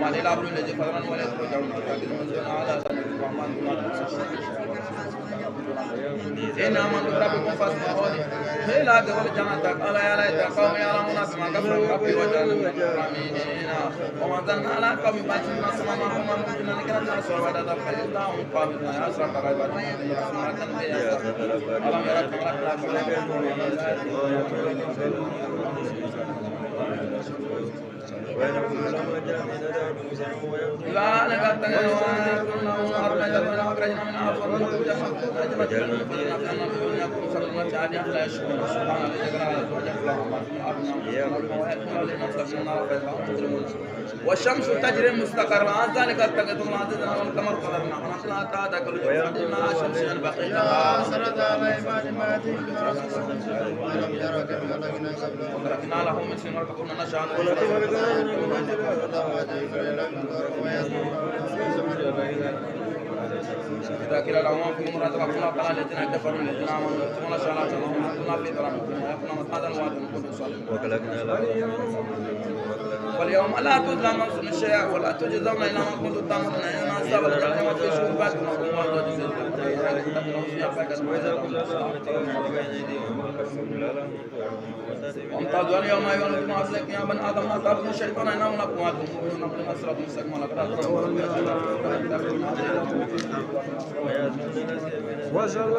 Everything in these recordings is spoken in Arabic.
عليه العبد الذي قدرا ولا يرجعون على إن آمنوا بربكم فاسمعوني إلى دخول الجنة قال يا ليت قوم يعلمون ما غفر ربي وجعلني من المكرمين وما ظن على قوم باتنا سمع ما هم مؤمنين لكن الناس وبدا فإنهم قاموا يا أسرق غيبات ألم لا نقتل أرجعنا من أخرجنا من أفضل والشمس تجري مستقرا ذلك التقدم العزيز والقمر قدرنا ونحن أتى كل جمعنا شمسيا بقيتها وتركنا لهم من سنور فكنا نشاء إذا قيل لهم أنفقوا مما رزقكم الله قال الذين كفروا الذين آمنوا يكتمون الصلاة وهم يأكلون في ظلمهم ويأكلون هذا الوعد من صالحين واليوم لا تظلم نفس شيئا ولا تجزون إلا ما كنتم تعملون إن أصحاب الجنة في شرباتكم وهم وامتازوا اليوم أيها الذين أسلكوا يا بني آدم لا تعبدوا الشيطان إنه لكم عدو مبين ونحن صراط مستقيم ولقد وزلنا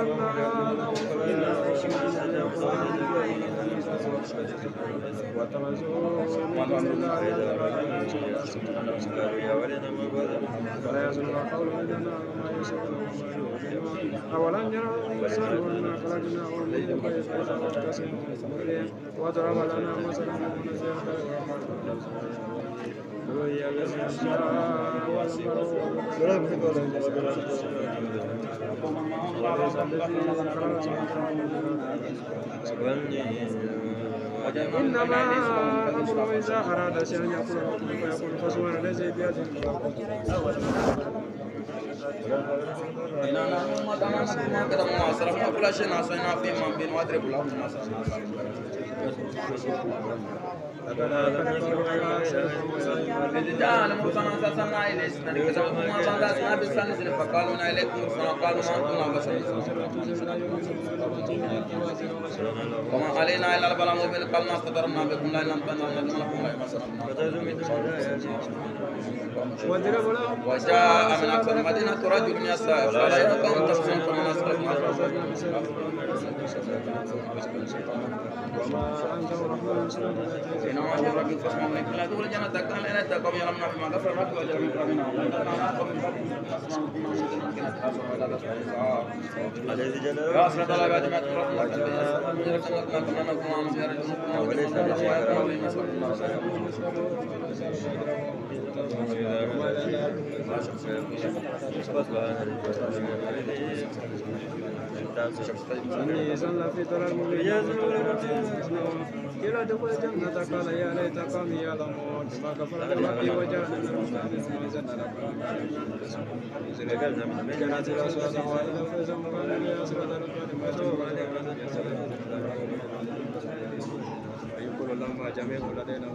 أولم يروا الإنسان أنا خلقناه من نطفة وضرب لنا مثلا وهي الذي إنما أمره إذا أراد شيئا يقول فيقول فسبحان الذي بيده كل شيء نصينا في من بين وادرك الله إذ جاء المرسلون أرسلنا إليهم ما صدقنا بالسنة فقالوا إليكم فقالوا ما أنتم بشر وما علينا إلا البلاغ المبين قال ما قدرنا بكم لا لم تنالوا لكم لا وجاء من أقصى المدينة رجل يسعى قال إن قوم تبصرون فمن أسلكنا إنما أنت ربي فاسمعوا لك لا تقول الجنة قال إن أتاكم يلمنا فيما غفر ربي وجل من ربنا يا أسرة الله بعد ما تقرأ الله كما نكون في رجل وليس إني صلى في ترى المبين كلا دخل الجنة قال يا ليت قومي يعلمون بما كفر ربي وجعلني من جنات الأسود وإلى الفوز مقام لأسرة ويقول لهم جميع لدينا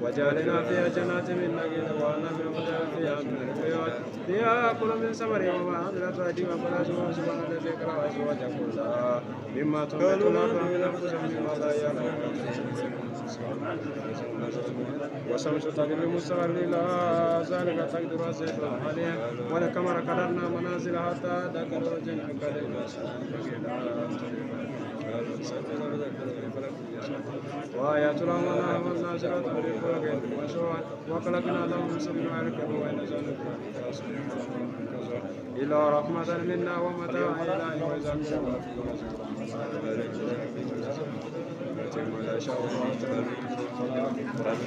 وجعلنا فيها جنات من نخيل وأعناب وجعلنا فيها من الحيوان فيها كل من ثمر وما عملت أيديهم فلا سبحان الذي كره أزواجا كلها مما تنبت الأرض من أنفسهم مما لا يعلمون والشمس تجري مستقر لها ذلك تقدير عزيز عليها والقمر قدرنا منازل حتى ذكر الجنة وآيات لهم أنهم النازلات بالفلك والشوال وخلقنا لهم سبلا يركبوا وينزلوا إلا رحمة منا ومتاعا إلى يوم القيامة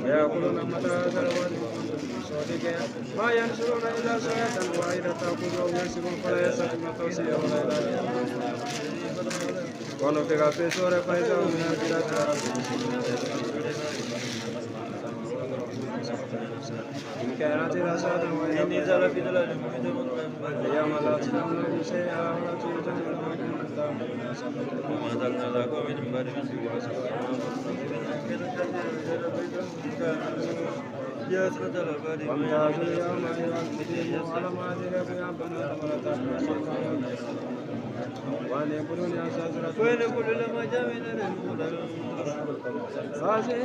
ويأكلون متى هذا الوعد ما ينشرون إلا صيحة واحدة تأخذهم ينسبون فلا يستطيعون توصية ولا إله ونفخ في الصور فإذا هم من الجنة إن كانت الأسعد وإن نزل في ظلال اليوم لا تظلمون شيئا ولا تجزون وما أنزلنا لكم من بعد من سوء وامتازوا اليوم أيها المجرمون على ما أدرك يا بنات وأن يقولون يا ساترة وين يقول لما جاء من المدن هذه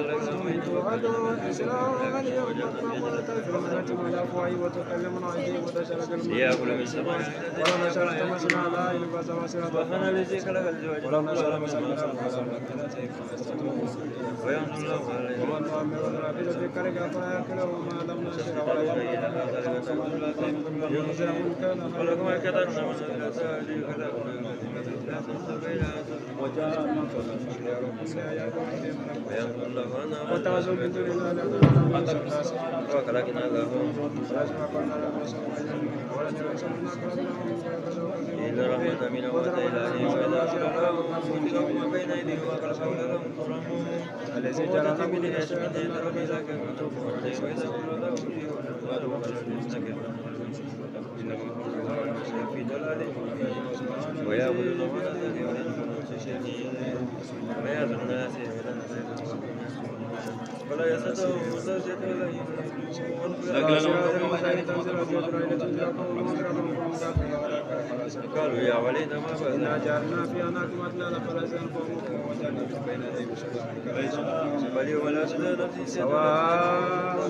التي توعدون إسراء اليوم أكبر تكلمت الأفواه وتكلمنا أيديهم وتشرق الماء ولو نشرت مسنا لا يلبس وسرة ولو نشر مسنا ومن نؤمر ننفذ في كرك فلا يأكله ما لم نشر ولا ينزل ملكنا وتعزوا من دون الله وكلكنا لهم إلا رحمة من وإلههم وإذا أشركوا بين أيديهم وخلفهم لهم الذي جرى من يشهد ربي لك وإذا قلوا في ضلال ويعبدون ما لا ويعبد الناس ولا يستطيعون مساجد ولا قالوا يا وليد ما إنا جعلنا في أناكم أغلالا فلا سنفهمكم وجعلنا بين أيديهم فاليوم لا سداد في سواء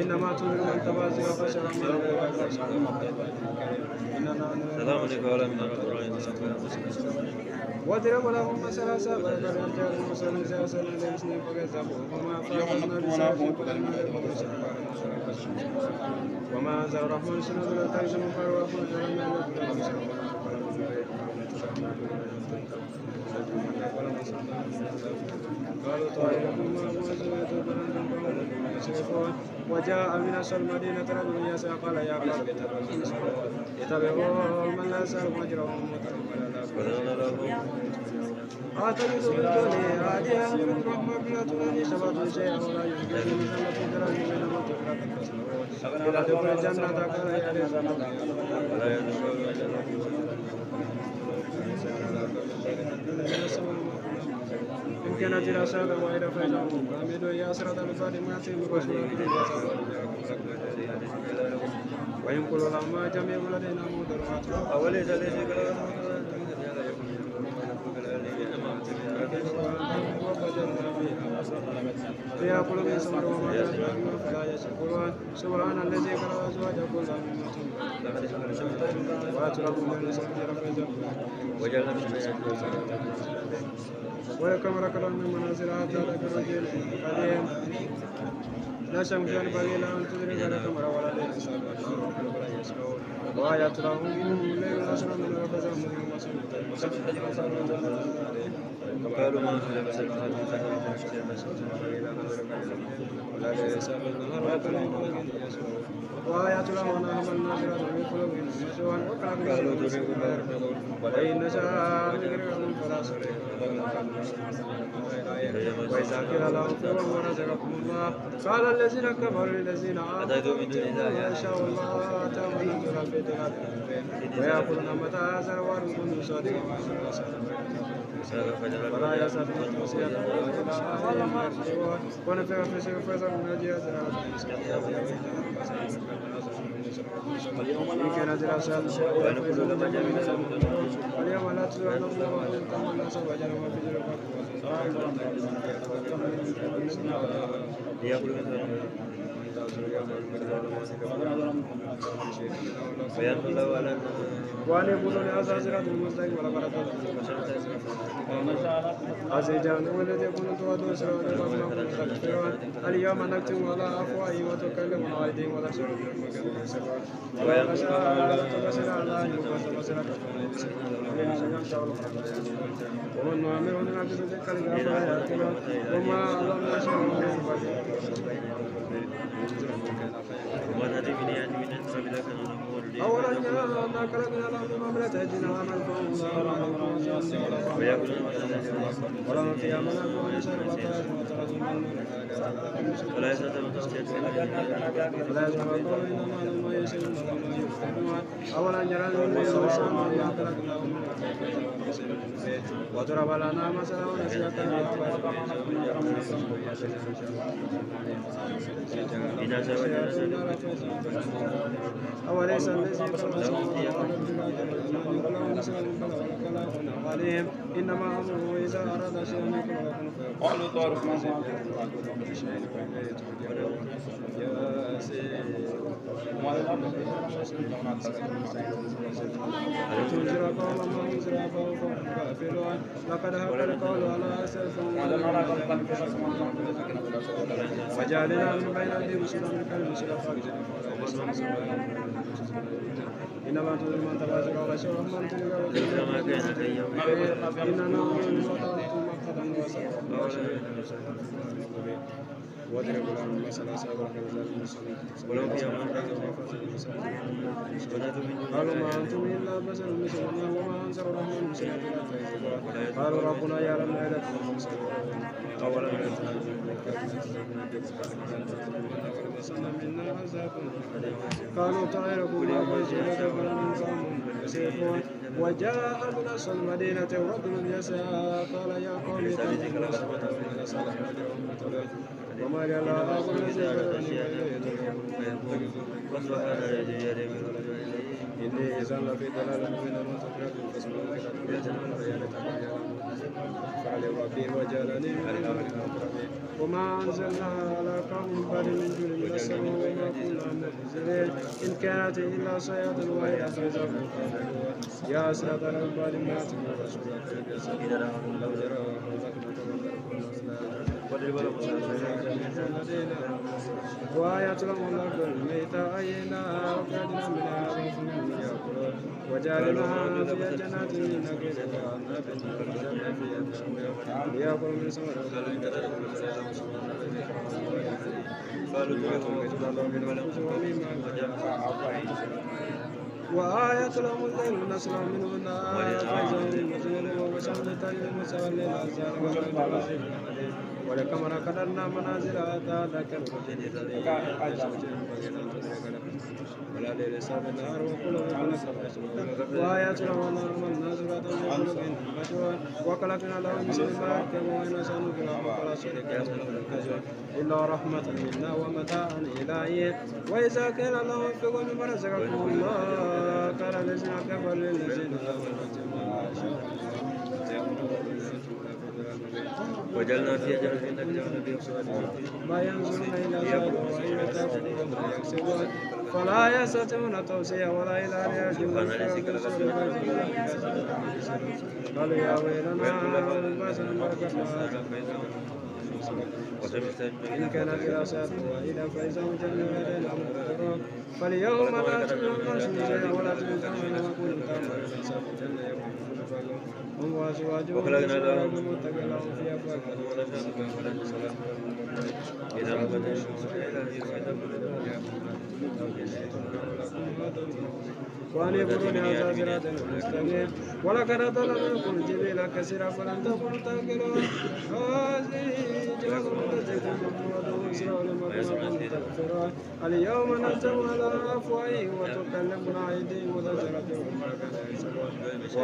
إنما تنذر من تبازغ فشرا من سلام عليكم ورحمة الله واضرب لهم مثلا سابقا أن جاءوا مسلم سياسا لمسلم فكذبوا وما فاقدنا بسافر وما أنزل الرحمن سنة لا تجزم فالرحمن جرمنا قالوا طائركم وجاء من أقصى المدينة رجل يسعى قال يا قوم اتبعوا من لا يسألكم أجرهم أعتقد من دونه آلهة منهم مغفرة لي شباب شيئا ولا يشركون من الله درجة بينهم إلى دخول الجنة قال يا ليت ولا يدخل إن كانت الأسرة وإلى فإنهم حمدوا يا أسرة بفاطمة برسول وينقل لما جميع لدينا مدرات أوليس ليس فيها قلوب يسمر وما يسمعون فلا يشكرون سبحان الذي خلق أزواج كلها مما تنبت وأتركوا من سبيل ربهم وجعلنا من ويكم ركضا من منازل حتى ذكر الرجل قديم لا شمس ينبغي له أن تدرك القمر ولا ليل سابق ولا يسمعون وآيات لهم الليل أسرى من الفجر قالوا ما في لبس ولا ليس وآيات لهم أن حملنا صراطا من قلوبهم يسوعا قالوا تريدون وإن نشاء نغرقهم فلا صريخ وإذا قيل لهم كفروا ورزقكم الله قال الذين كفروا للذين آمنوا من دون الله ما شاء الله آتاهم من في الأرض ويأكلون متى هذا الوارد كل صادق ولا يسأل المسيح ونفق في سير فيصل من الجهاز إن كان دراسات ونقول لما جميع اليوم لا تزور الله وأن تم الناس وجل ما في جرب وأن يقولون هذا صراط المستقيم ولا بركة أزيجان والذي يكون توادون سرعان اليوم نكتم على أفواههم وتكلمنا أيديهم ولا شرب ولا نشاء تبصر على ومن نؤمر ونعبد ذكر وما علمنا شيئا من وما نهدي من يهدي من أنت بذاك نقول أولا يرى أنا خلقنا لهم مما عملت أيدينا وعملكم ولهم فيها منافع ونشر بطائر وترى ولا يسمع قول إنما لما يشرون وما يفتنون أولا يرى أن يوسف ما خلقناهم وضرب لنا مثلا ونسي أوليس الذي عليهم إنما أمره إذا أراد شيئا قالوا طارق تنذر قوما ما أنذر فهم غافلون لقد حق القول على أسفهم وجعلنا من بين أيديهم سلما كالمسلم إنما تنذر من تباشر وغشر ومن تلقى إننا نؤمن وتعطوا مقصدا وسلم واضرب لهم مثلا أصحاب الكهف ولو فيها من قالوا ما أنتم إلا بشر مثلنا وما أنزل الرحمن مسلم قالوا ربنا يعلم ما لكم أولا قالوا طائركم وجعلوا دبرا من قوم يسيرون وجاء من أقصى المدينة رجل يسعى قال يا قوم وما لي لا أقول الذي إني إذا لفي ضلال مبين وتفرق فاسمعوا وجعلني وما أنزلنا على قوم بعد من جل من السماء وما كنا منزلين إن كانت إلا صيحة واحدة فإذا هم خامدون يا أسرة على بعد ما تكون رسولا لو جرى وآيات لهم الأرض الميتة أينا وكادنا منها وفنهم يأكلون وجعلناها في جنات من نخيل وأعناب ليأكلوا من ثمره وآية لهم الليل نسلع منه النهار فإذا هم مظلمون وشمس تجري مساوية للأذان ولكم قدرنا منازل حتى ذكر ولا ليل ساب النهار وقلوب وآيات لهم أن نازلات وقلوب مجوان وخلقنا لهم مثل ما يركبون ونسأل في الأرض فلا شريك إلا رحمة منا ومتاعا إلى حين وإذا كان لهم انفقوا مما رزقكم الله قال الذين كفروا للذين آمنوا وجعلنا فيها جنة ما ينظرون إلى ذلك وإن تأكلوا ما يكسبون فلا يستطيعون توصية ولا إلى رياضهم قالوا يا ويلنا باسا بركة إن كانت إلى ساعة وإلى فإذا وجدنا لدينا مقدرون فاليوم لا تظلمون شيئا ولا تظلمون وكنتم هم وأزواجهم وخلقنا لهم متكئين لهم فيها فاكهة وأن يبرون هذا صراط مستقيم ولقد أضل منكم الجبال كثيرا فلم تكونوا تعقلون هذه جهنم التي كنتم توعدون إسراء لما كنتم تكفرون اليوم نختم على أفواههم وتكلمنا أيديهم وتشهد أرجلهم بما كانوا يكسبون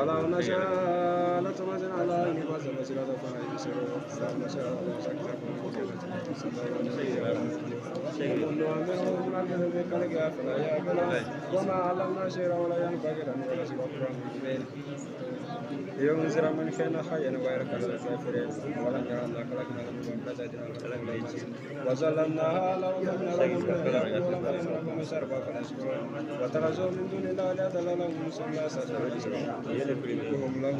ولو نشاء لطمسنا على أعينهم فسبحوا فلا يبصرون لو نشاء لمسكناهم ونعمرهم نعمل بخلقها فلا يعقلون وما علمنا شيئا ولا ينبغي لنا ولا سوى القرآن المبين لينذر من كان حيا ويركب الكافرين ولم يرى أنا خلقنا لهم من بلدنا وظللناها لهم من لهم شربا فنشكرون وترجوا من دون الله لا دل لهم مسمى وهم لهم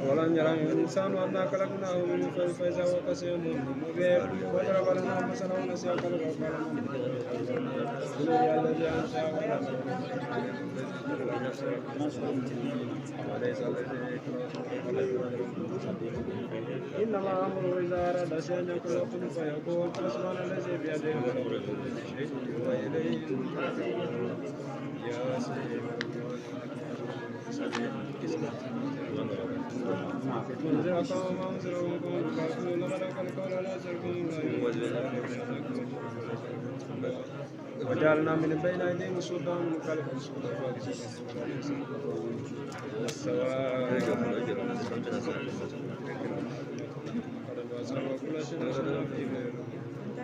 ولم يرى الإنسان أنا خلقناه من نطفة فإذا هو خصيم مبين وضرب لنا مثلا ونسي خلقه قال من هي الذي أنشأ وليس الذي إنما أمره إذا أراد شيئا أن يقول له كن فيكون سبحان الذي بيده ملكوت كل شيء وإليه يا منذر قوم أنذرهم قوم كافرون ملك القول لا تركون وجعلنا من بين أيديهم سلطانا ومن خلفهم سلطانا والسواء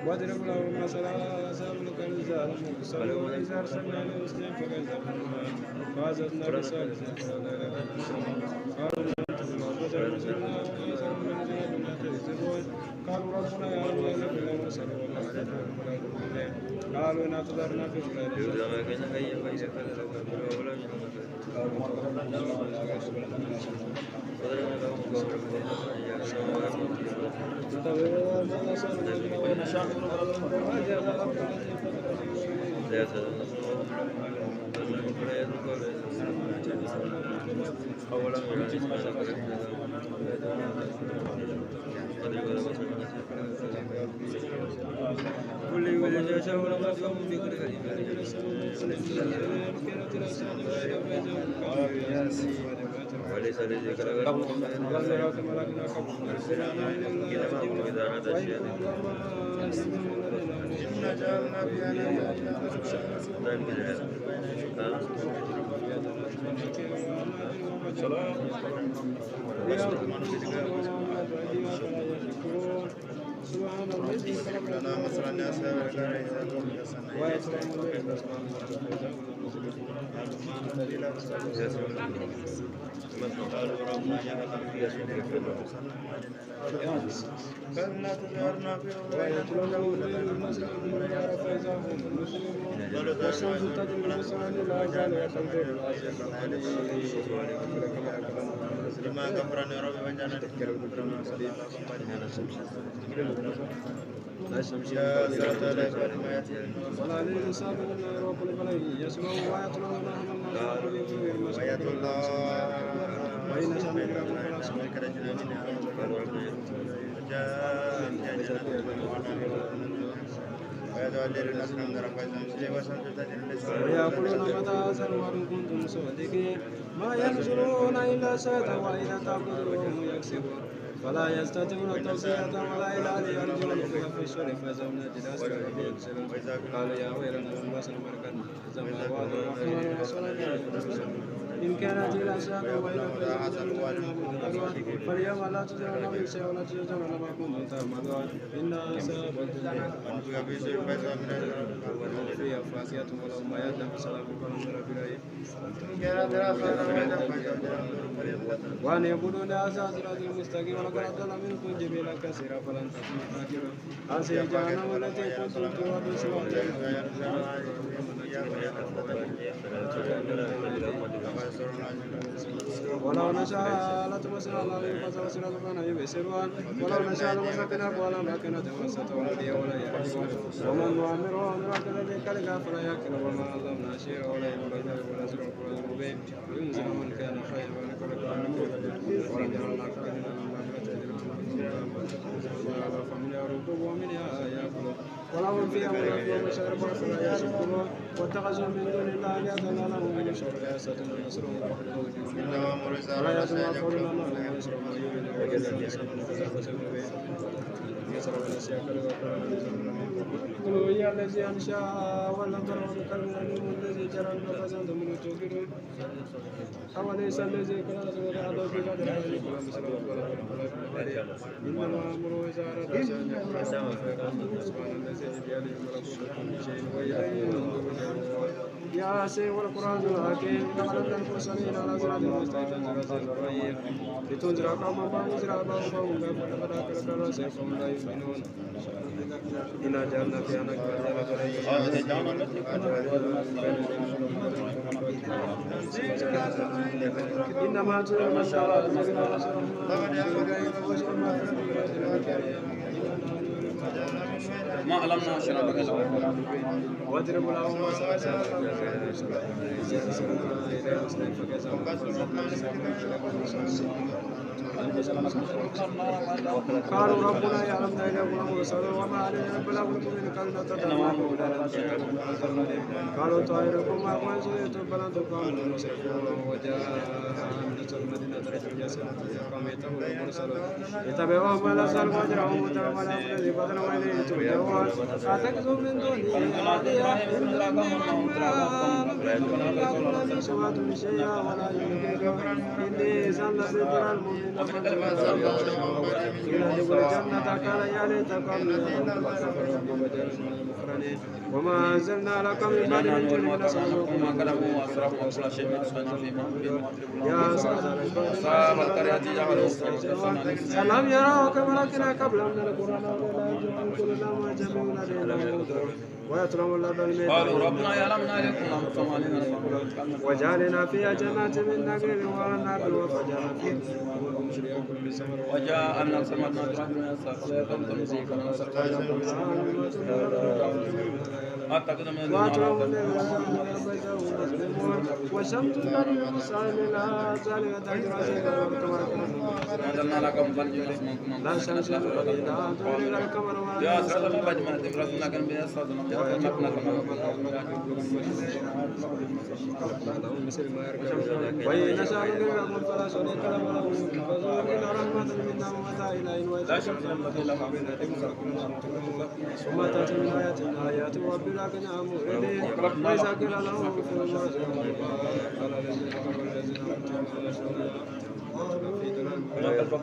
واضرب لهم مثلا أصحاب الكنز المرسلون إذا أرسلنا إليهم اثنين فكذبوا فعززنا بثالث قالوا ربنا يعلم ما نحن المرسلون قالوا إن اعتذرنا في وليس الذي خلق سبحان الذي خلق لنا مثل الناس فإنا تجارنا في والشمس تجري لسان لا زال يقدر لما كفرني ربي وجعلني ولا للإنسان إلا رب العالمين يسمع ويتلو ويت الله وإن سمعنا فلا ويقولون متى هذا الوعد إن كنتم صادقين ما ينزلون إلا ساعة وإذا تعبدون يكسبون فلا يستطيعون توصية ولا إلى أن يرجعون فيها في الشر فزمنا جلاس قال يا ويلنا من بس الملكا زمان وعد الرحمن وصلى إن كانت إلى ساعة وإلى فاليوم لا تجرون من شيء ولا تجرون ما كنتم تعملون إنا سابقون فيها فاكهة ولهم ما يدعم سلام من رب وأن يقولون هذا صراط المستقيم ولقد أضل منكم جبلا كثيرا فلن تكونوا شاكرين هذه جهنم التي كنتم توعدون ولو نشاء لتمسنا عليهم فسوسنا لنا يبصرون ولو نشاء لمسكنا قولا لكن تمسته ولدي ولا يعرفون ومن نعمره نعمل ذلك فلا يأكل وما علمنا شيئا ولا يبلغ ولا يزرع القرآن المبين وينزل من كان خيرا ولم يرى فمن يركب ومنها يأكل ولهم فيها منافع ومشارب وفلا يشكرون واتخذوا من دون الله آلهة لهم من شر الحاسة ونصرهم ولا يتم قول الله ويسر ما يريد ويجعل يسرون يسر ونسيا قل هو الذي أنشأ ولم تروا بقلب عليم الذي جرى النفس أنتم منه توقدون أوليس الذي خلق وجعله في قدر عليكم إنما أمره إذا أراد شيئا يقول سبحان الذي بيده ملكوت كل شيء وإليه يا سيد والقرآن الحكيم لقد المرسلين على صراط مستقيم لتنذر قوما ما أنذر آباؤهم فقد أكل فهم لا يؤمنون إنا جعلنا في أناك إنما تؤمن ما علمنا شرابك واضرب لهم قالوا ربنا يعلم ديننا ورسوله وما علينا البلاغ المبين قالوا طائركم معكم إن سئلتم فلن تقاموا مسرفون وجاء نصر المدينة اتبعوا ما لا سأل وجرهم وتروا ما لا الذي بدل وإليه ترجعون أتخذوا من دونه آلهة إن لم سواد شيئا ولا يمكن إني زل ذكر المؤمنين إلى ذكر الجنة قال يا ليت قومي وما أنزلنا لكم من بعد من جند نسألكم يا صاحب القرية ألم يروا كما لكنا قبلهم من القرآن كلنا معجبون ويتلون الذين قالوا ربنا يعلم عليكم وجعلنا فيها جنات من نخيل ونخل وفجرنا فيها وجاء الناس سمعنا وشمس القرية سالنا سالنا لا شمس لا تولي القمر يا سلام بجمع تمرسنا كان بيسا وإن نشاء نغرقهم فلا شريك له فزور إلى رحمة منا ومتاع إلى لا شمس ثم تأتي من آيات ربنا كنا مؤمنين وإذا قيل لهم كفروا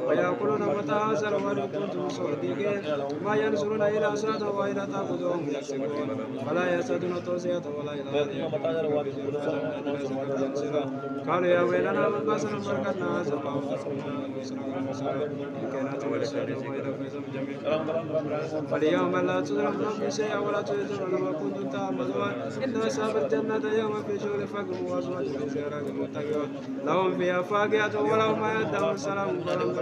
ويأكلون متى هزر وإن كنتم صادقين ما ينظرون إلى صلاة وإلى تعبدهم يكسبون ولا يسألون توصية ولا إلى قالوا يا ويلنا من بصر فرقدنا هذا فاليوم لا تظلم نفس شيئا ولا تجزون ما كنتم تعملون إن أصحاب الجنة يوم في شغل فقر وأزواج في سيرات المتقين لهم فيها فاكهة ولهم ما يدعون سلام فلم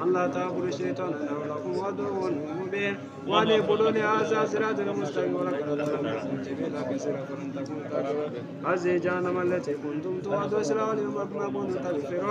الله تعبد الشيطان إنه لكم عدو مبين وأن يقولون هذا صراط المستقيم ولقد جبل كثيرا فلن تكونوا هذه جهنم التي كنتم توعدون واليوم ما كنتم تكفرون